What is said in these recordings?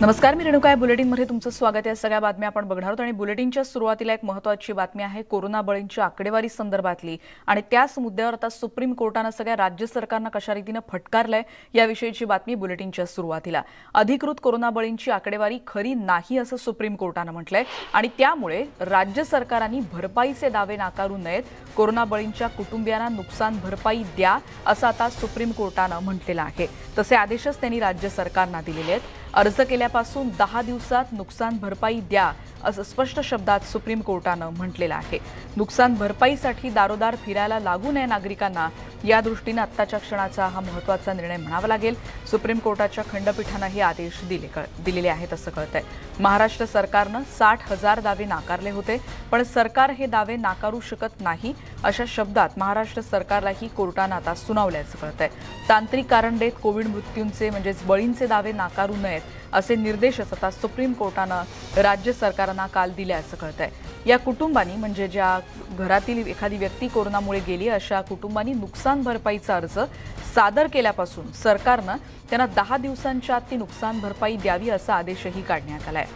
नमस्कार, मी रेणुका. बुलेटिनमध्ये तुमचं स्वागत आहे. सगळ्या बातम्या आपण बघणार आहोत आणि बुलेटिनच्या सुरुवातीला एक महत्त्वाची बातमी आहे कोरोना बळींची आकडेवारी संदर्भातली आणि त्याच मुद्द्यावर आता सुप्रीम कोर्टानं सगळ्या राज्य सरकारना कशा रीतीने फटकारलंय याविषयीची बातमी बुलेटिनच्या सुरुवातीला. अधिकृत कोरोना बळींची आकडेवारी खरी नाही असं सुप्रीम कोर्टानं म्हटलंय आणि त्यामुळे राज्य सरकारांनी भरपाईचे दावे नाकारू नयेत. कोरोना बळींच्या कुटुंबियांना नुकसान भरपाई द्या असं आता सुप्रीम कोर्टानं म्हटलेलं आहे. तसे आदेशच त्यांनी राज्य सरकारना दिलेले आहेत. अर्ज केल्यापासून 10 दिवसात नुकसान भरपाई द्या असं स्पष्ट शब्दात सुप्रीम कोर्टानं म्हटलेलं आहे. नुकसान भरपाईसाठी दारोदार फिरायला लागू नये नागरिकांना, या दृष्टीने आत्ताच्या क्षणाचा हा महत्त्वाचा निर्णय म्हणावा लागेल. सुप्रीम कोर्टाच्या खंडपीठानं हे आदेश दिलेले आहेत असं कळतंय. महाराष्ट्र सरकारनं 60,000 दावे नाकारले होते, पण सरकार हे दावे नाकारू शकत नाही अशा शब्दात महाराष्ट्र सरकारलाही कोर्टानं आता सुनावल्याचं कळतंय. तांत्रिक कारण देत कोविड मृत्यूंचे म्हणजेच बळींचे दावे नाकारू नयेत असे निर्देशच आता सुप्रीम कोर्टानं राज्य सरकारांना काल दिले असं कळतंय. या कुटुंबांनी म्हणजे ज्या घरातील एखादी व्यक्ती कोरोनामुळे गेली अशा कुटुंबांनी नुकसान भरपाईचा अर्ज सादर केल्यापासून सरकारनं त्यांना 10 दिवसांच्या आत ती नुकसान भरपाई द्यावी असा आदेशही काढण्यात आलाय.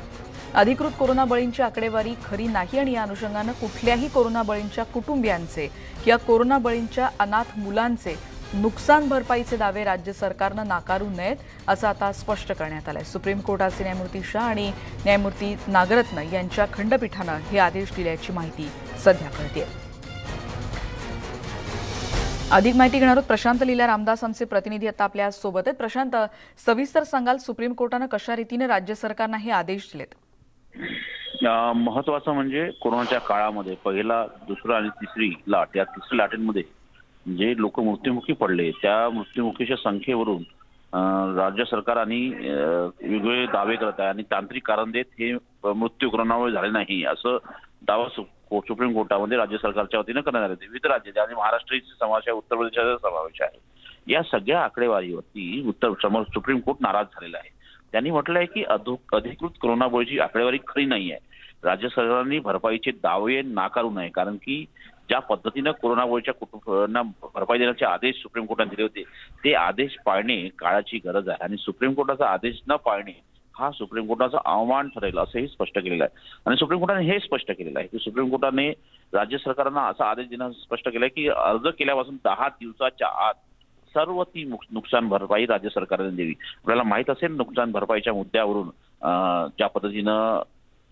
अधिकृत कोरोना बळींची आकडेवारी खरी नाही आणि या अनुषंगानं कुठल्याही कोरोना बळींच्या कुटुंबियांचे किंवा कोरोना बळींच्या अनाथ मुलांचे नुकसान भरपाईचे दावे राज्य सरकारनं नाकारू नयेत असं आता स्पष्ट करण्यात आलंय. सुप्रीम कोर्टाचे न्यायमूर्ती शाह आणि न्यायमूर्ती नागरत्न यांच्या खंडपीठानं हे आदेश दिल्याची माहिती सध्या कळतेय. अधिक माहिती घेणार आहोत. प्रशांत लीला रामदास आमचे प्रतिनिधी आता आपल्या सोबत आहेत. प्रशांत, सविस्तर सांगाल सुप्रीम कोर्टानं कशा रीतीने राज्य सरकारना हे आदेश दिलेत? महत्वाचं म्हणजे कोरोनाच्या काळामध्ये पहिला, दुसरा आणि तिसरी लाट, या तिसरी लाटेमध्ये जे लोक मृत्युमुखी पडले त्या मृत्युमुखीच्या संख्येवरून राज्य सरकारांनी वेगवेगळे दावे करत आहे आणि तांत्रिक कारण देत हे मृत्यू कोरोनामुळे झाले नाही असं दावा सुप्रीम कोर्टामध्ये राज्य सरकारच्या वतीनं करण्यात आले. विविध राज्य आणि महाराष्ट्राचा समावेश आहे, उत्तर प्रदेशाचा समावेश आहे. या सगळ्या आकडेवारीवरती सुप्रीम कोर्ट नाराज झालेलं आहे. त्यांनी म्हटलं आहे की अधिकृत कोरोना बळीची आकडेवारी खरी नाही आहे. राज्य सरकारांनी भरपाईचे दावे नाकारू नये, कारण की ज्या पद्धतीनं कोरोना बळीच्या कुटुंबांना भरपाई देण्याचे आदेश सुप्रीम कोर्टाने दिले होते ते आदेश पाळणे काळाची गरज आहे आणि सुप्रीम कोर्टाचा आदेश न पाळणे हा सुप्रीम कोर्टाचा अवमान ठरेल असंही स्पष्ट केलेलं आहे. आणि सुप्रीम कोर्टाने हे स्पष्ट केलेलं आहे की सुप्रीम कोर्टाने राज्य सरकारांना असा आदेश देणं स्पष्ट केलंय की अर्ज केल्यापासून 10 दिवसाच्या आत सर्व ती नुकसान भरपाई राज्य सरकारने द्यावी. आपल्याला माहित असेल नुकसान भरपाईच्या मुद्द्यावरून ज्या पद्धतीनं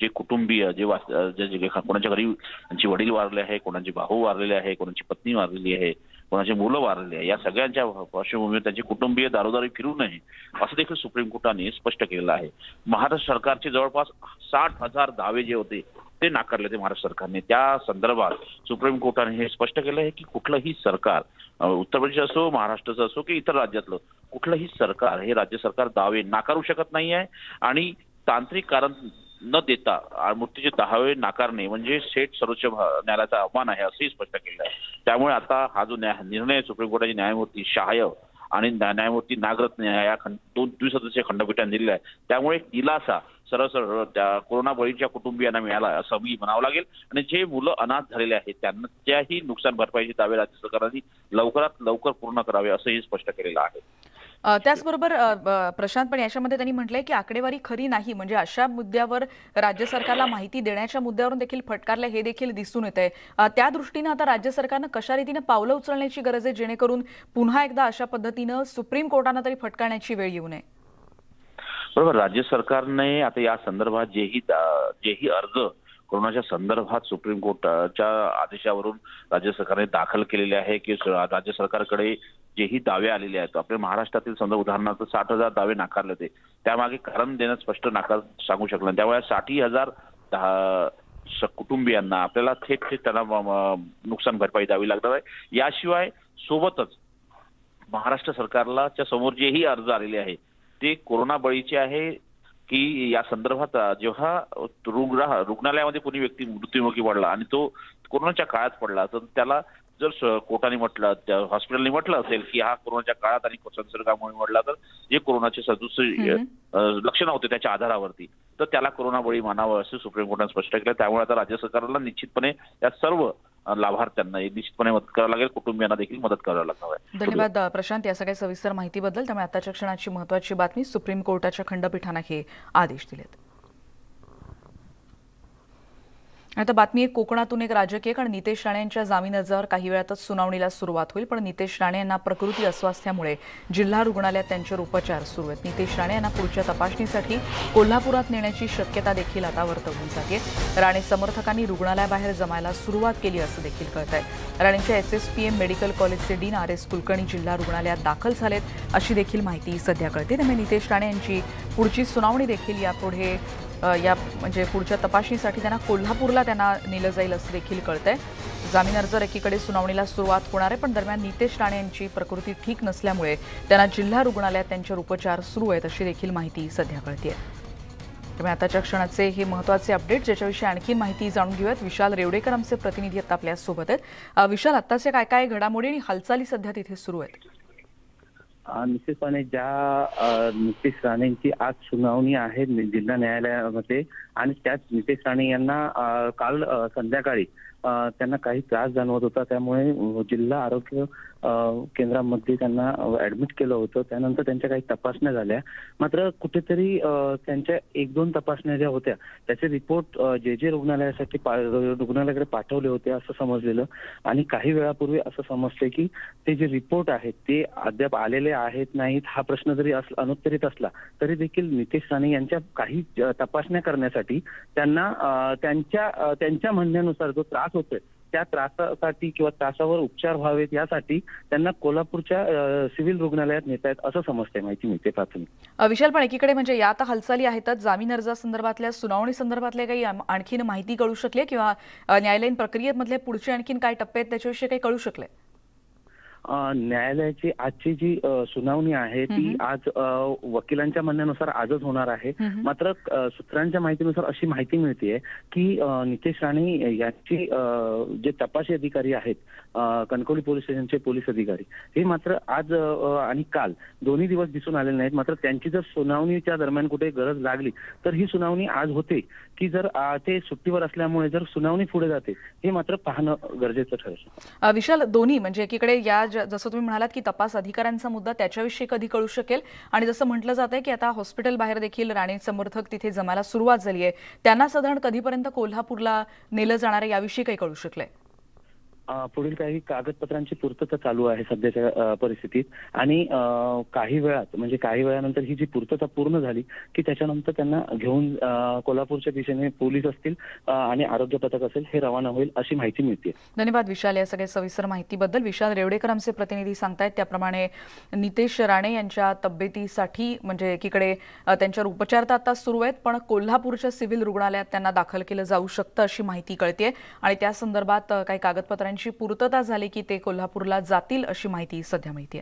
जे कुटुंबीय जे कोणाच्या घरी त्यांची वडील वारले आहे, कोणाचे भाऊ वारलेले आहे, कोणाची पत्नी वारलेली आहे, कोणाची मुलं वारलेली आहे, या सगळ्यांच्या पार्श्वभूमीवर त्यांचे कुटुंबीय दारोदारी फिरू नये असं देखील सुप्रीम कोर्टाने स्पष्ट केलेलं आहे. महाराष्ट्र सरकारचे जवळपास 60,000 दावे जे होते ते नाकारले ते महाराष्ट्र सरकारने. त्या संदर्भात सुप्रीम कोर्टाने हे स्पष्ट केलं आहे की कुठलंही सरकार, उत्तर प्रदेश असो, महाराष्ट्राचं असो की इतर राज्यातलं कुठलंही सरकार हे राज्य सरकार दावे नाकारू शकत नाही आहे आणि तांत्रिक कारण न देता मृत्यूचे दावे नाकारणे म्हणजे थेट सर्वोच्च न्यायालयाचा अपमान आहे असंही स्पष्ट केलं आहे. त्यामुळे आता हा जो निर्णय सुप्रीम कोर्टाचे न्यायमूर्ती शाह आणि न्यायमूर्ती नागरत्न या 2 द्विसदस्यीय खंडपीठाने दिलेला आहे, त्यामुळे दिलासा सरळ त्या कोरोना बळीच्या कुटुंबियांना मिळाला असं मी म्हणावं लागेल. आणि जे मुलं अनाथ झालेले आहेत त्यांच्याही नुकसान भरपाईचे दावे राज्य सरकारने लवकरात लवकर पूर्ण करावे असंही स्पष्ट केलेलं आहे. त्याचबरोबर प्रशांत, पण याच्यामध्ये त्यांनी म्हटलंय की आकडेवारी खरी नाही, म्हणजे अशा मुद्द्यावर राज्य सरकारला माहिती देण्याच्या मुद्द्यावरून देखील फटकारले हे देखील दिसून येत आहे. त्या दृष्टीनं आता राज्य सरकारनं कशा रीतीने पावलं उचलण्याची गरज आहे जेणेकरून पुन्हा एकदा अशा पद्धतीनं सुप्रीम कोर्टानं तरी फटकारण्याची वेळ येऊ नये? बरोबर, राज्य सरकारने आता या संदर्भात जेही अर्ज कोरोनाच्या संदर्भात सुप्रीम कोर्टाच्या आदेशावरून राज्य सरकारने दाखल केलेले आहे की राज्य सरकारकडे जेही दावे आलेले आहेत, आपल्या महाराष्ट्रातील समजा उदाहरणार्थ 60,000 दावे नाकारले होते, त्यामागे कारण देणं स्पष्ट नाकार सांगू शकलं. त्यामुळे 60,000 कुटुंबियांना आपल्याला थेट त्यांना नुकसान भरपाई द्यावी लागणार आहे. याशिवाय सोबतच महाराष्ट्र सरकारला च्या समोर जेही अर्ज आलेले आहे ते कोरोना बळीचे आहे की या संदर्भात जेव्हा रुग्णालयामध्ये कोणी व्यक्ती मृत्युमुखी पडला आणि तो कोरोनाच्या काळात पडला तर त्याला जर कोर्टाने म्हटलं, त्या हॉस्पिटलने म्हटलं असेल की हा कोरोनाच्या काळात आणि संसर्गामुळे म्हटला तर जे कोरोनाचे सदस्य लक्षणं होते त्याच्या आधारावरती तर त्याला कोरोना बळी मानावं असं सुप्रीम कोर्टाने स्पष्ट केलं. त्यामुळे आता राज्य सरकारला निश्चितपणे या सर्व लाभार्थ्यांना निश्चितपणे मदत करावी लागेल, कुटुंबियांना देखील मदत करावी लागणार. धन्यवाद प्रशांत या सगळ्या सविस्तर माहितीबद्दल. त्यामुळे आताच्या क्षणाची महत्त्वाची बातमी, सुप्रीम कोर्टाच्या खंडपीठाने हे आदेश दिलेत. आता बातमी एक कोकणातून एक राजकीय, कारण नितेश राणे यांच्या जामीन अर्जावर काही वेळातच सुनावणीला सुरुवात होईल. पण नितेश राणे यांना प्रकृती अस्वास्थ्यामुळे जिल्हा रुग्णालयात त्यांच्यावर उपचार सुरू आहेत. नितेश राणे यांना पुढच्या तपासणीसाठी कोल्हापुरात नेण्याची शक्यता देखील आता वर्तवली जाते. राणे समर्थकांनी रुग्णालयाबाहेर जमायला सुरुवात केली असं देखील कळत आहे. राणेंच्या SSPM मेडिकल कॉलेजचे डीन RS कुलकर्णी जिल्हा रुग्णालयात दाखल झालेत अशी देखील माहिती सध्या कळते. त्यामुळे नितेश राणे यांची पुढची सुनावणी देखील यापुढे म्हणजे पुढच्या तपासणीसाठी त्यांना कोल्हापूरला नेलं जाईल असं देखील कळतंय. जामीन अर्ज एकीकडे सुनावणीला सुरुवात होणार आहे, पण दरम्यान नितेश राणे यांची प्रकृती ठीक नसल्यामुळे त्यांना जिल्हा रुग्णालयात त्यांच्यावर उपचार सुरू आहेत अशी देखील माहिती सध्या कळतेय. त्यामुळे आताच्या क्षणाचे हे महत्त्वाचे अपडेट, ज्याच्याविषयी आणखी माहिती जाणून घेऊयात. विशाल रेवडेकर आमचे प्रतिनिधी आता आपल्या सोबत आहेत. विशाल, आत्ताचे काय काय घडामोडी आणि हालचाली सध्या तिथे सुरू आहेत? निश्चितपणे ज्या नितेश राणेंची आज सुनावणी आहे जिल्हा न्यायालयामध्ये, आणि त्याच नितेश राणे यांना काल संध्याकाळी त्यांना काही त्रास जाणवत होता, त्यामुळे जिल्हा आरोग्य केंद्रामध्ये त्यांना ऍडमिट केलं होतं. त्यानंतर त्यांच्या काही तपासण्या झाल्या, मात्र कुठेतरी त्यांच्या 1-2 तपासण्या ज्या होत्या त्याचे रिपोर्ट जे रुग्णालयाकडे पाठवले होते असं समजलेलं, आणि काही वेळापूर्वी असं समजतंय की ते जे रिपोर्ट आहेत ते अद्याप आलेले आहेत नाहीत. हा प्रश्न जरी अनुत्तरित असला तरी देखील नितेश राणे यांच्या काही तपासण्या करण्यासाठी त्यांना त्यांच्या म्हणण्यानुसार जो त्रास होतोय त्या त्रासासाठी किंवा त्रासावर उपचार व्हावेत यासाठी त्यांना कोल्हापूरच्या सिव्हिल रुग्णालयात नेत आहेत असं समजतंय, माहिती मिळते प्राथमिक. विशाल, पण एकीकडे म्हणजे या आता हालचाली आहेतच, जामीन अर्जासंदर्भातल्या सुनावणी संदर्भातल्या काही आणखीन माहिती कळू शकली किंवा न्यायालयीन प्रक्रियेमधले पुढचे आणखीन काय टप्पे आहेत त्याच्याविषयी काही कळू शकले? न्यायालयाची आजची जी सुनावणी आहे ती आज वकिलांच्या म्हणण्यानुसार आजच होणार आहे. मात्र सूत्रांच्या माहितीनुसार अशी माहिती मिळतेय की नितेश राणे यांची जे तपासी अधिकारी आहेत, कणकवली पोलीस स्टेशनचे पोलीस अधिकारी, हे मात्र आज आणि काल दोन्ही दिवस दिसून आलेले नाहीत. मात्र त्यांची जर सुनावणीच्या दरम्यान कुठे गरज लागली तर ही सुनावणी आज होते की जर ते सुट्टीवर असल्यामुळे जर सुनावणी पुढे जाते हे मात्र पाहणं गरजेचं ठरेल. विशाल, दोन्ही म्हणजे एकीकडे या जसं तुम्ही म्हणालात की तपास अधिकाऱ्यांचा मुद्दा, त्याच्याविषयी कधी कळू शकेल, आणि जसं म्हटलं जातंय की आता हॉस्पिटल बाहेर देखील राणे समर्थक तिथे जमायला सुरुवात झाली आहे, त्यांना साधारण कधीपर्यंत कोल्हापूरला नेलं जाणार आहे याविषयी काही कळू शकलंय? पुढील काही कागदपत्रांची पूर्तता चालू आहे सध्याच्या परिस्थितीत, आणि काही वेळानंतर ही जी पूर्तता पूर्ण झाली की त्याच्यानंतर त्यांना घेऊन कोल्हापूरच्या दिशेने पोलीस असतील आणि आरोग्य पथक असेल हे रवाना होईल अशी माहिती मिळते. धन्यवाद विशाल या सगळ्या सविस्तर माहितीबद्दल. विशाल रेवडेकर आमचे प्रतिनिधी सांगतायत त्याप्रमाणे नितेश राणे यांच्या तब्येतीसाठी म्हणजे एकीकडे त्यांच्यावर उपचार तर आता सुरू आहेत, पण कोल्हापूरच्या सिव्हिल रुग्णालयात त्यांना दाखल केलं जाऊ शकतं अशी माहिती कळतेय, आणि त्या संदर्भात काही कागदपत्रांची पूर्तता झाली की ते कोल्हापूरला जातील अशी माहिती सध्या मिळते.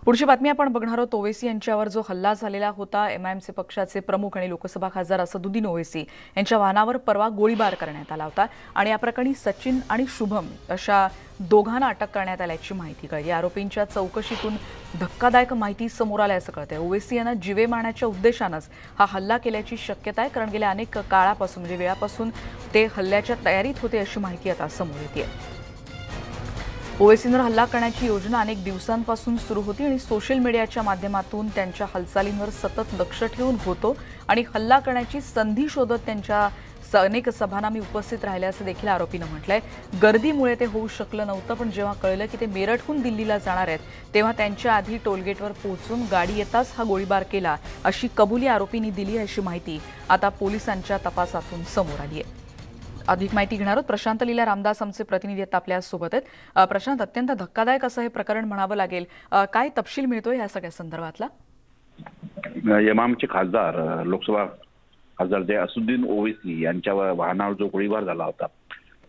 पुढची बातमी आपण बघणार आहोत. ओवेसी यांच्यावर जो हल्ला झालेला होता, MIMचे पक्षाचे प्रमुख आणि लोकसभा खासदार असदुद्दीन ओवेसी यांच्या वाहनावर परवा गोळीबार करण्यात आला होता, आणि या प्रकरणी सचिन आणि शुभम अशा दोघांना अटक करण्यात आल्याची माहिती कळली. आरोपींच्या चौकशीतून धक्कादायक माहिती समोर आल्याचं कळतंय. ओवेसी यांना जीवे मारण्याच्या उद्देशानंच हा हल्ला केल्याची शक्यता आहे, कारण गेल्या अनेक काळापासून म्हणजे वेळापासून ते हल्ल्याच्या तयारीत होते अशी माहिती आता समोर येते. ओवेसींवर हल्ला करण्याची योजना अनेक दिवसांपासून सुरू होती, आणि सोशल मीडियाच्या माध्यमातून त्यांच्या हालचालींवर सतत लक्ष ठेवून होतो, आणि हल्ला करण्याची संधी शोधत त्यांच्या अनेक सभांना मी उपस्थित राहिल्याचं देखील आरोपीनं म्हटलंय. गर्दीमुळे ते होऊ शकलं नव्हतं, पण जेव्हा कळलं की ते मेरठहून दिल्लीला जाणार आहेत तेव्हा त्यांच्या आधी टोलगेटवर पोहोचून गाडी येताच हा गोळीबार केला अशी कबुली आरोपींनी दिली अशी माहिती आता पोलिसांच्या तपासातून समोर आली आहे. अधिक माहिती घेणार आहोत. प्रशांत लीला रामदास आमचे प्रतिनिधी आता आपल्या सोबत आहेत. प्रशांत, अत्यंत धक्कादायक असं हे प्रकरण म्हणावं लागेल, काय तपशील मिळतोय या सगळ्या संदर्भातला? MIMचे खासदार लोकसभा खासदार जे असदुद्दीन ओवेसी यांच्या वाहनावर जो गोळीबार झाला होता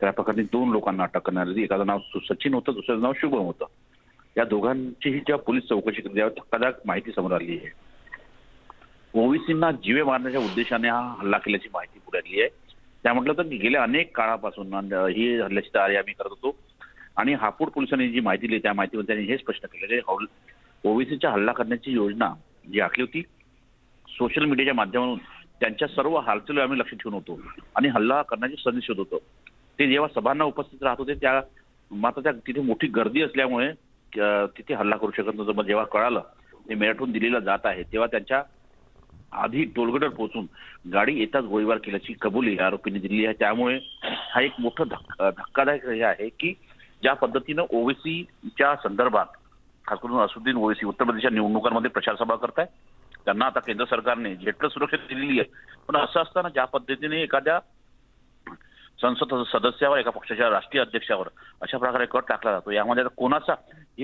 त्या प्रकरणी 2 लोकांना अटक करण्यात आली. एकाचं नाव सचिन होतं, दुसऱ्याचं नाव शुभम होतं. या दोघांचीही जेव्हा पोलीस चौकशी करते त्यावर धक्कादायक माहिती समोर आली आहे. ओवेसींना जीवे मारण्याच्या उद्देशाने हा हल्ला केल्याची माहिती पुढे आली आहे. त्या म्हटलं तर गेल्या अनेक काळापासून ही हल्ल्याची तयारी आम्ही करत होतो, आणि हापूर पोलिसांनी जी माहिती दिली त्या माहितीवर त्यांनी हे स्पष्ट केलं की ओवेसीचा हल्ला करण्याची योजना जी आखली होती सोशल मीडियाच्या माध्यमातून त्यांच्या सर्व हालचाली आम्ही लक्ष ठेवून होतो आणि हल्ला करण्याची संधी शोधत होतो. ते जेव्हा सभांना उपस्थित राहत होते त्या मात्र त्या तिथे मोठी गर्दी असल्यामुळे तिथे हल्ला करू शकत नव्हतं. मग जेव्हा कळालं ते मेरठहून दिल्लीला जात आहे तेव्हा त्यांच्या आधी टोलगेटवर पोहोचून गाडी येताच गोळीबार केल्याची कबुली आरोपींनी दिली आहे. त्यामुळे हा एक मोठा धक्कादायक हे आहे की ज्या पद्धतीनं ओवेसीच्या संदर्भात खास करून असुद्दीन ओवेसी उत्तर प्रदेशच्या निवडणुकांमध्ये प्रचार सभा करताय. त्यांना आता केंद्र सरकारने झेडपीड सुरक्षा दिलेली आहे. पण असं असताना ज्या पद्धतीने एखाद्या संसद सदस्यावर एका पक्षाच्या राष्ट्रीय अध्यक्षावर अशा प्रकारे कट टाकला जातो यामध्ये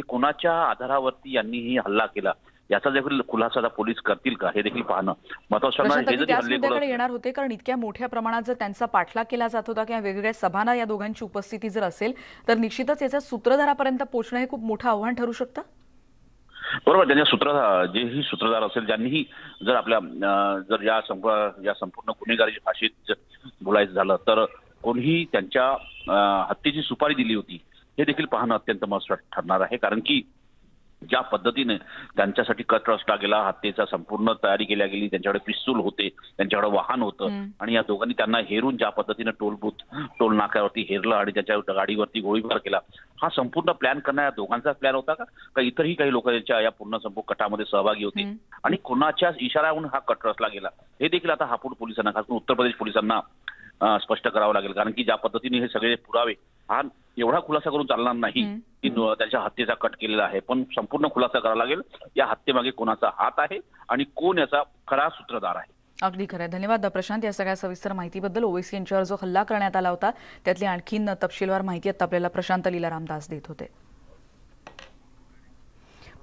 कोणाच्या आधारावरती यांनी ही हल्ला केला याचा देखील खुलासा आता पोलीस करतील का हे देखील पाहणं महत्त्वाचं आहे. हे जरी हल्लेखोर येणार होते कारण इतक्या मोठ्या प्रमाणात जर त्यांचा पाठलाग केला जात होता किंवा वेगवेगळ्या सभांना या दोघांची उपस्थिती जर असेल तर निश्चितच याचा सूत्रधारापर्यंत पोहोचणं हे खूप मोठं आव्हान ठरू शकतं. बरोबर. त्यांच्या जेही सूत्रधार असेल ज्यांनीही जर आपल्या जर या संपूर्ण गुन्हेगारी भाषेत बोलायचं झालं तर कोणीही त्यांच्या हत्येची सुपारी दिली होती हे देखील पाहणं अत्यंत महत्त्वाचं ठरणार आहे. कारण की ज्या पद्धतीने त्यांच्यासाठी कट रचला गेला, हत्येचा संपूर्ण तयारी केल्या गेली, त्यांच्याकडे पिस्तूल होते, त्यांच्याकडे वाहन होतं आणि या दोघांनी त्यांना हेरून ज्या पद्धतीने टोल नाक्यावरती हेरलं आणि त्याच्या गाडीवरती गोळीबार केला हा संपूर्ण प्लॅन करणं या दोघांचाच प्लॅन होता का इतरही काही लोक या पूर्ण संपूर्ण कटामध्ये सहभागी होते आणि कोणाच्या इशाऱ्यावरून हा कट रचला गेला हे देखील आता हापूड पोलिसांना खास करून उत्तर प्रदेश पोलिसांना स्पष्ट करावं लागेल. कारण की ज्या पद्धतीने हे सगळे पुरावे हा एवढा खुलासा करून चालणार नाही की त्याच्या हत्येचा कट केलेला आहे पण संपूर्ण खुलासा करावा लागेल या हत्येमागे कोणाचा हात आहे आणि कोण याचा खरा सूत्रधार आहे. अगदी खरं. धन्यवाद प्रशांत या सगळ्या सविस्तर माहितीबद्दल. ओवेसी यांच्यावर जो हल्ला करण्यात आला होता त्यातली आणखीन तपशीलवार माहिती आता आपल्याला प्रशांत लीलाराम दास देत होते.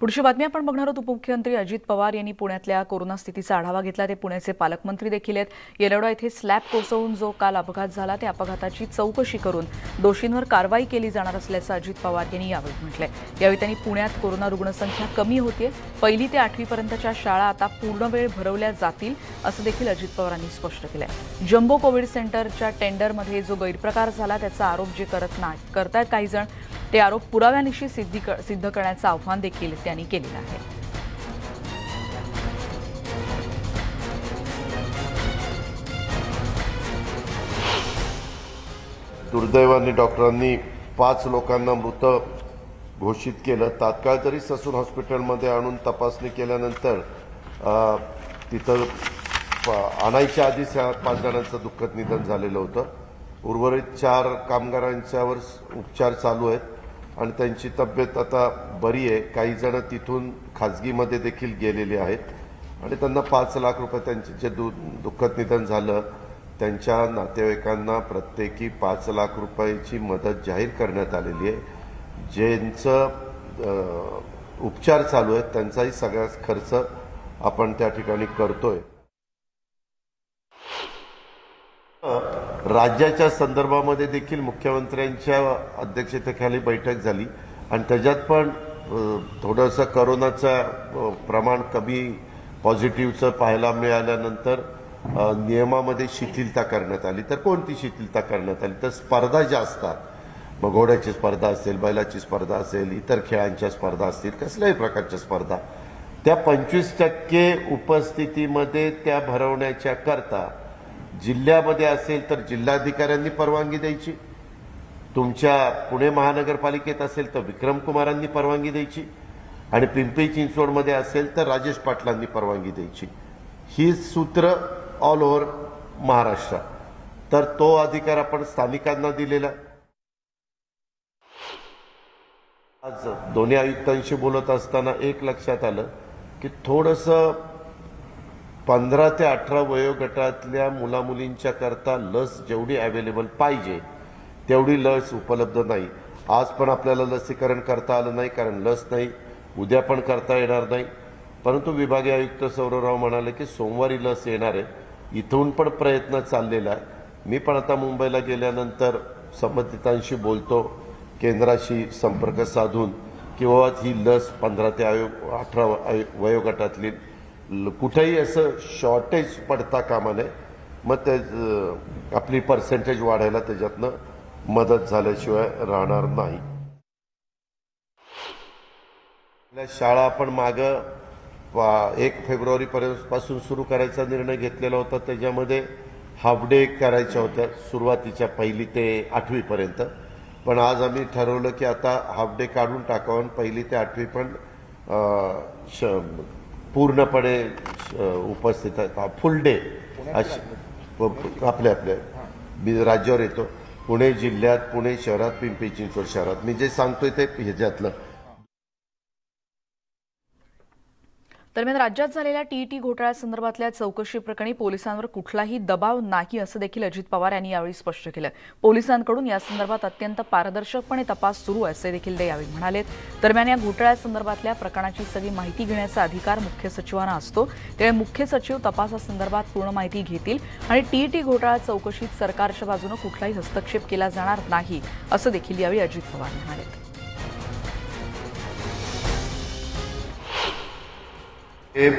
पुढची बातमी आपण बघणार आहोत. उपमुख्यमंत्री अजित पवार यांनी पुण्यातल्या कोरोना स्थितीचा आढावा घेतला. ते पुण्याचे पालकमंत्री देखील आहेत. येरवडा येथे स्लॅब कोसळून जो काल अपघात झाला त्या अपघाताची चौकशी करून दोषींवर कारवाई केली जाणार असल्याचं अजित पवार यांनी यावेळी म्हटलंय. यावेळी त्यांनी पुण्यात कोरोना रुग्णसंख्या कमी होतीये, 1ली ते 8वी पर्यंतच्या शाळा आता पूर्ण वेळ भरवल्या जातील असं देखील अजित पवारांनी स्पष्ट केलंय. जम्बो कोविड सेंटरच्या टेंडरमध्ये जो गैरप्रकार झाला त्याचा आरोप जे करतायत काही जण ते आरोप पुराव्यानिशी सिद्ध करण्याचं आव्हान देखील त्यांनी केलेलं आहे. दुर्दैवाने डॉक्टरांनी 5 लोकांना मृत घोषित केलं. तात्काळ तरी ससून हॉस्पिटलमध्ये आणून तपासणी केल्यानंतर तिथं आणायच्या आधीच 5 जणांचं दुःखद निधन झालेलं होतं. उर्वरित 4 कामगारांच्यावर उपचार चालू आहेत आणि त्यांची तब्येत आता बरी आहे. काही जण तिथून खाजगीमध्ये देखील गेलेले आहेत आणि त्यांना 5 लाख रुपये त्यांचे जे दुःखद निधन झालं त्यांच्या नातेवाईकांना प्रत्येकी 5 लाख रुपयाची मदत जाहीर करण्यात आलेली आहे. ज्यांचं उपचार चालू आहेत त्यांचाही सगळा खर्च आपण त्या ठिकाणी करतोय. राज्याच्या संदर्भामध्ये देखील मुख्यमंत्र्यांच्या अध्यक्षतेखाली बैठक झाली आणि त्याच्यात पण थोडंसं कोरोनाचं प्रमाण कमी पॉझिटिव्हचं पाहायला मिळाल्यानंतर नियमामध्ये शिथिलता करण्यात आली. तर कोणती शिथिलता करण्यात आली तर स्पर्धा ज्या असतात, मग घोड्याची स्पर्धा असेल, बैलाची स्पर्धा असेल, इतर खेळांच्या स्पर्धा असतील, कसल्याही प्रकारच्या स्पर्धा त्या 25% उपस्थितीमध्ये त्या भरवण्याच्या करता जिल्ह्यामध्ये असेल तर जिल्हाधिकाऱ्यांनी परवानगी द्यायची, तुमच्या पुणे महानगरपालिकेत असेल तर विक्रम कुमारांनी परवानगी द्यायची आणि पिंपरी चिंचवडमध्ये असेल तर राजेश पाटलांनी परवानगी द्यायची. ही सूत्र ऑल ओव्हर महाराष्ट्र. तर तो अधिकार आपण स्थानिकांना दिलेला. आज दोन्ही आयुक्तांशी बोलत असताना एक लक्षात आलं की थोडंसं 15 ते 18 वयोगटातल्या मुलामुलींच्या करता लस जेवढी अवेलेबल पाहिजे तेवढी लस उपलब्ध नाही. आज पण आपल्याला लसीकरण करता आलं नाही कारण लस नाही, उद्या पण करता येणार नाही. परंतु विभागीय आयुक्त सौरवराव म्हणाले की सोमवारी लस येणार आहे. इथून पण प्रयत्न चाललेला आहे. मी पण आता मुंबईला गेल्यानंतर संबंधितांशी बोलतो, केंद्राशी संपर्क साधून की बाबा ही लस 15 ते 18 वयोगटातली कुठेही असं शॉर्टेज पडता कामा नये. मग ते आपली पर्सेंटेज वाढायला त्याच्यातनं मदत झाल्याशिवाय राहणार नाही. शाळा आपण मागं 1 फेब्रुवारीपासून सुरू करायचा निर्णय घेतलेला होता. त्याच्यामध्ये हाफ डे करायच्या होत्या सुरुवातीच्या 1ली ते 8वी पर्यंत, पण आज आम्ही ठरवलं की आता हाफ डे काढून टाकावं आणि 1ली ते 8वी पण पूर्णपणे उपस्थित आहेत. फुल डे आपल्या राज्यावर येतो. पुणे जिल्ह्यात, पुणे शहरात, पिंपरी चिंचवड शहरात मी जे सांगतोय ते ह्याच्यातलं. दरम्यान राज्यात झालेल्या टीईटी घोटाळ्यासंदर्भातल्या चौकशी प्रकरणी पोलिसांवर कुठलाही दबाव नाही असं देखील अजित पवार यांनी यावेळी स्पष्ट केलं. पोलिसांकडून या संदर्भात अत्यंत पारदर्शकपणे तपास सुरू आहे असे देखील ते यावेळी म्हणाले. दरम्यान या घोटाळ्यासंदर्भातल्या प्रकरणाची सगळी माहिती घेण्याचा अधिकार मुख्य सचिवांना असतो. त्यामुळे मुख्य सचिव तपासासंदर्भात पूर्ण माहिती घेतील आणि टीईटी घोटाळा चौकशीत सरकारच्या बाजूने कुठलाही हस्तक्षेप केला जाणार नाही असं देखील यावेळी अजित पवार म्हणाले.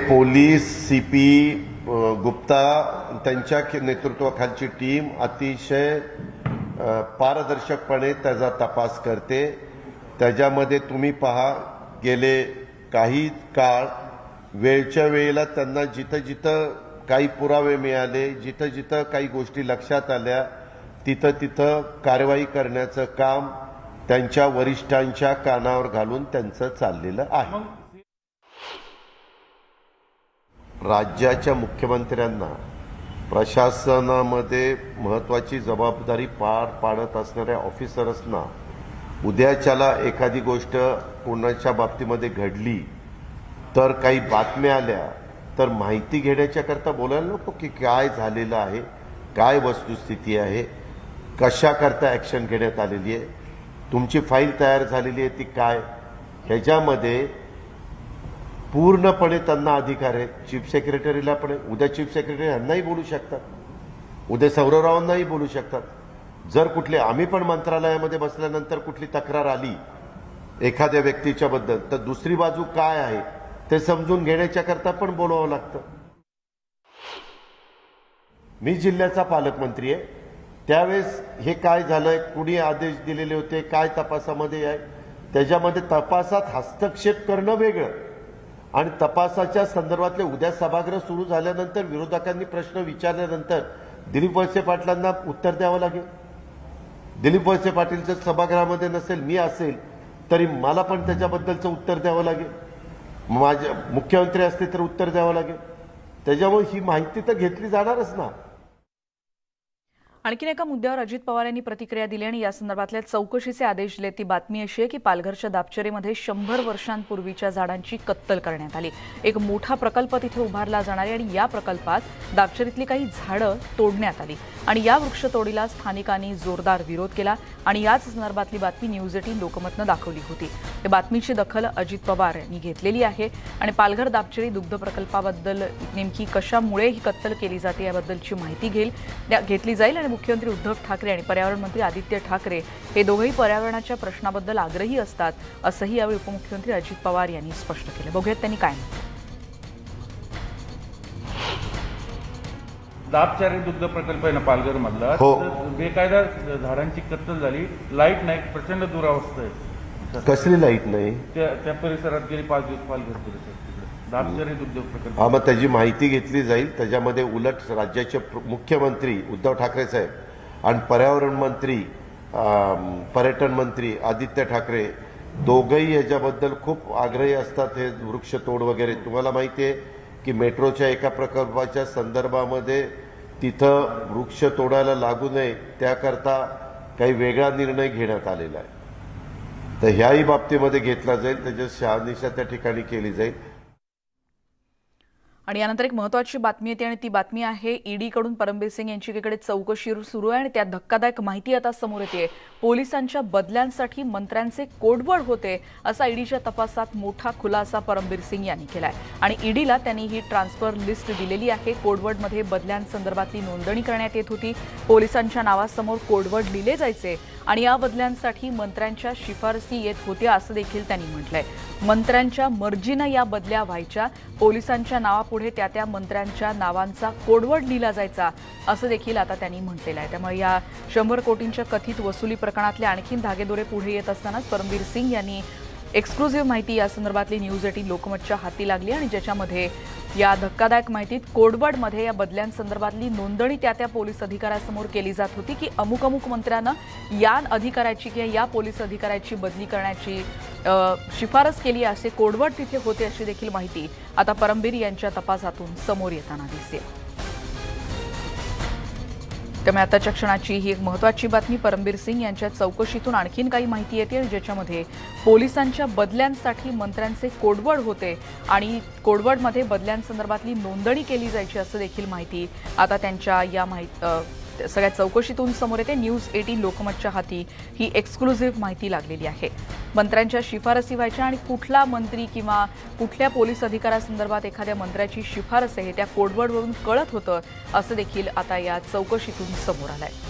पोलीस सीपी गुप्ता त्यांच्या नेतृत्वाखालची टीम अतिशय पारदर्शकपणे त्याचा तपास करते. त्याच्यामध्ये तुम्ही पहा, गेले काही काळ वेळच्या वेळेला त्यांना जिथं जिथं काही पुरावे मिळाले, जिथं जिथं काही गोष्टी लक्षात आल्या, तिथं तिथं कारवाई करण्याचं काम त्यांच्या वरिष्ठांच्या कानावर घालून त्यांचं चाललेलं आहे. राज्याच्या मुख्यमंत्र्यांना प्रशासनामध्ये महत्त्वाची जबाबदारी पार पाडत असणाऱ्या ऑफिसर्सना उद्याच्याला एखादी गोष्ट कोणाच्या बाबतीमध्ये घडली तर काही बातम्या आल्या तर माहिती घेण्याच्या करता बोलायला नको की काय झालेलं आहे, काय वस्तुस्थिती आहे, कशा करता ॲक्शन घेण्यात आलेली आहे, तुमची फाईल तयार झालेली आहे ती काय, ह्याच्यामध्ये पूर्णपणे त्यांना अधिकार आहे. चीफ सेक्रेटरीला पण, उद्या चीफ सेक्रेटरी यांनाही बोलू शकतात, उद्या सौरवरावांनाही बोलू शकतात. जर कुठले, आम्ही पण मंत्रालयामध्ये बसल्यानंतर कुठली तक्रार आली एखाद्या व्यक्तीच्या बद्दल तर दुसरी बाजू काय आहे ते समजून घेण्याच्या करता पण बोलावं लागतं. मी जिल्ह्याचा पालकमंत्री आहे, त्यावेळेस हे काय झालंय, कुणी आदेश दिलेले होते, काय तपासामध्ये आहे, त्याच्यामध्ये तपासात हस्तक्षेप करणं वेगळं आणि तपासाच्या संदर्भातले उद्या सभागृह सुरू झाल्यानंतर विरोधकांनी प्रश्न विचारल्यानंतर दिलीप वळसे पाटलांना उत्तर द्यावं लागेल. दिलीप वळसे पाटीलच्या सभागृहामध्ये नसेल, मी असेल तरी मला पण त्याच्याबद्दलचं उत्तर द्यावं लागेल. माझे मुख्यमंत्री असते तर उत्तर द्यावं लागेल. त्याच्यामुळे ही माहिती तर घेतली जाणारच ना. आणखीन एका मुद्द्यावर अजित पवार यांनी प्रतिक्रिया दिली आणि या संदर्भातल्या चौकशीचे आदेश दिले. ती बातमी अशी आहे की पालघरच्या दापचेरीमध्ये 100 वर्षांपूर्वीच्या झाडांची कत्तल करण्यात आली. एक मोठा प्रकल्प तिथे उभारला जाणार आहे आणि या प्रकल्पात दापचेरीतली काही झाडं तोडण्यात आली आणि या वृक्षतोडीला स्थानिकांनी जोरदार विरोध केला आणि याच संदर्भातली बातमी न्यूज 18 लोकमतनं दाखवली होती. या बातमीची दखल अजित पवार यांनी घेतलेली आहे आणि पालघर दापचेरी दुग्ध प्रकल्पाबद्दल नेमकी कशामुळे ही कत्तल केली जाते याबद्दलची माहिती घेतली जाईल आणि मुख्यमंत्री उद्धव ठाकरे आणि पर्यावरण मंत्री आदित्य ठाकरे हे दोघेही पर्यावरणाच्या प्रश्नाबद्दल आग्रही असतात असंही यावेळी उपमुख्यमंत्री अजित पवार यांनी स्पष्ट केलं. बघूयात त्यांनी काय म्हटलं. दापचेरी दुग्ध प्रकल्प आहे ना पालघर मधला, बेकायदा झाडांची कत्तल झाली, लाईट नाही, प्रचंड दुरावस्था आहे. कसली लाईट नाही? त्या परिसरात गेली 5 दिवस पालघर परिसरात दापचेरी दुग्ध प्रकल्प. मग त्याची माहिती घेतली जाईल. त्याच्यामध्ये उलट राज्याचे मुख्यमंत्री उद्धव ठाकरे साहेब आणि पर्यावरण मंत्री, पर्यटन मंत्री आदित्य ठाकरे दोघंही याच्याबद्दल खूप आग्रही असतात. हे वृक्षतोड वगैरे, तुम्हाला माहिती आहे की मेट्रोच्या एका प्रकल्पाच्या संदर्भामध्ये तिथं वृक्ष तोडायला लागू नये त्याकरता काही वेगळा निर्णय घेण्यात आलेला आहे. तर ह्याही बाबतीमध्ये घेतला जाईल, त्याच्या शहानिशा त्या ठिकाणी केली जाईल. आणि यानंतर एक महत्त्वाची बातमी येते आणि ती बातमी आहे ईडीकडून परमबीर सिंग यांच्याकडे चौकशी सुरू आहे आणि त्यात धक्कादायक माहिती आता समोर येते. पोलिसांच्या बदल्यांसाठी मंत्र्यांचे कोडवर्ड होते असा ईडीच्या तपासात मोठा खुलासा परमबीर सिंग यांनी केलाय आणि ईडीला त्यांनी ही ट्रान्सफर लिस्ट दिलेली आहे. कोडवर्डमध्ये बदल्यांसंदर्भातली नोंदणी करण्यात येत होती. पोलिसांच्या नावासमोर कोडवर्ड लिहिले जायचे आणि या बदल्यांसाठी मंत्र्यांच्या शिफारसी येत होत्या असं देखील त्यांनी म्हटलंय. मंत्र्यांच्या मर्जीनं या बदल्या व्हायच्या. पोलिसांच्या नावापुढे त्या मंत्र्यांच्या नावांचा कोडवर्ड लिहिला जायचा असं देखील आता त्यांनी म्हटलेलं आहे. त्यामुळे या 100 कोटींच्या कथित वसुली प्रकरणातले आणखीन धागेदोरे पुढे येत असतानाच परमबीर सिंग यांनी एक्सक्लुझिव्ह माहिती या संदर्भातली न्यूज 18 लोकमतच्या हाती लागली आणि ज्याच्यामध्ये या धक्कादायक माहितीत कोडवर्डमध्ये या बदल्यांसंदर्भातली नोंदणी त्या पोलीस अधिकाऱ्यासमोर केली जात होती की अमुक मंत्र्यानं या अधिकाऱ्याची किंवा या पोलीस अधिकाऱ्याची बदली करण्याची शिफारस केली असे कोडवर्ड तिथे होते अशी देखील माहिती आता परमबीर यांच्या तपासातून समोर येताना दिसते। त्यामुळे आताच्या क्षणाची ही एक महत्त्वाची बातमी। परमबीर सिंग यांच्या चौकशीतून आणखीन काही माहिती येते ज्याच्यामध्ये पोलिसांच्या बदल्यांसाठी मंत्र्यांचे कोडवर्ड होते आणि कोडवर्डमध्ये बदल्यांसंदर्भातली नोंदणी केली जायची असं देखील माहिती आता त्यांच्या या सगळ्या चौकशीतून समोर येते। न्यूज 18 लोकमतच्या हाती ही एक्सक्लुझिव्ह माहिती लागलेली आहे। मंत्र्यांच्या शिफारसी व्हायच्या आणि कुठला मंत्री किंवा कुठल्या पोलीस अधिकाऱ्यासंदर्भात एखाद्या मंत्र्याची शिफारस आहे त्या कोडवर्डवरून कळत होतं असं देखील आता या चौकशीतून समोर आलंय।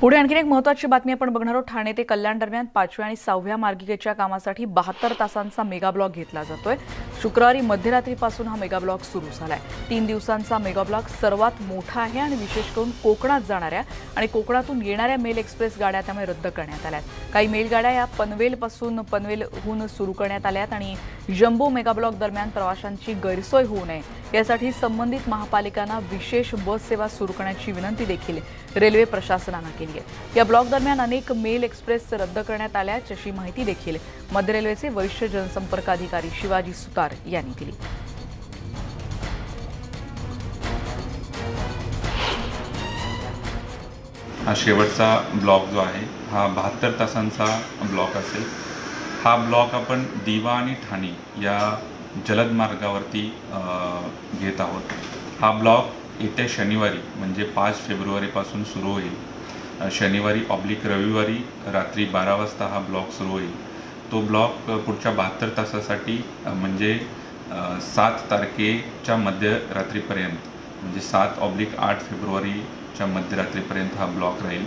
पुढे आणखी एक महत्त्वाची बातमी आपण बघणार आहोत। ठाणे ते कल्याण दरम्यान 5व्या आणि 6व्या मार्गिकेच्या कामासाठी 72 तासांचा मेगा ब्लॉक घेतला जातोय। शुक्रवारी मध्यरात्रीपासून हा मेगा ब्लॉक सुरू झालाय। 3 दिवसांचा मेगा ब्लॉक सर्वात मोठा आहे आणि विशेष करून कोकणात जाणाऱ्या आणि कोकणातून येणाऱ्या मेल एक्सप्रेस गाड्या त्यामुळे रद्द करण्यात आल्यात। काही मेल गाड्या या पनवेलहून सुरू करण्यात आल्यात आणि जम्बो मेगा ब्लॉक दरम्यान प्रवाशांची गैरसोय होऊ नये यासाठी संबंधित महापालिकांना विशेष बस सेवा सुरू करण्याची विनंती देखील रेल्वे प्रशासनानं केली आहे। या ब्लॉक दरम्यान अनेक मेल एक्सप्रेस रद्द करण्यात आल्याची अशी माहिती देखील मध्य रेल्वेचे वरिष्ठ जनसंपर्क अधिकारी शिवाजी सुतार यांनी दिली। हा शेवटचा ब्लॉक जो आहे हा 72 तासांचा ब्लॉक असेल। हा ब्लॉक आपण दिवा आणि ठाणे या जलद मार्गावरती घेत आहोत। हा ब्लॉक येत्या शनिवारी म्हणजे 5 फेब्रुवारीपासून सुरू होईल। शनिवारी / रविवारी रात्री 12 वाजता हा ब्लॉक सुरू होईल। तो ब्लॉक पुढच्या 72 तासासाठी म्हणजे 7 तारखेच्या मध्यरात्रीपर्यंत म्हणजे 7/8 फेब्रुवारीच्या मध्यरात्रीपर्यंत हा ब्लॉक राहील।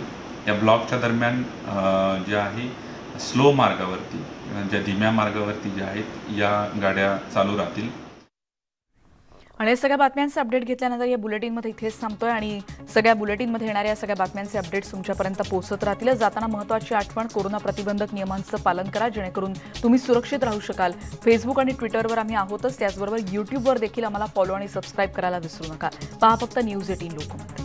या ब्लॉकच्या दरम्यान जे आहे स्लो मार्गावरती ज्या धीम्या मार्गावरती ज्या आहेत या गाड्या चालू राहतील। आणि सगळ्या बातम्यांचे अपडेट घेतल्यानंतर या बुलेटिनमध्ये इथेच थांबतोय आणि सगळ्या बुलेटिनमध्ये येणाऱ्या सगळ्या बातम्यांचे अपडेट्स तुमच्यापर्यंत पोहोचत राहतील। जाताना महत्त्वाची आठवण कोरोना प्रतिबंधक नियमांचं पालन करा जेणेकरून तुम्ही सुरक्षित राहू शकाल। फेसबुक आणि ट्विटरवर आम्ही आहोतच, त्याचबरोबर यूट्यूबवर देखील आम्हाला फॉलो आणि सबस्क्राईब करायला विसरू नका। पहा फक्त न्यूज 18 लोकमत।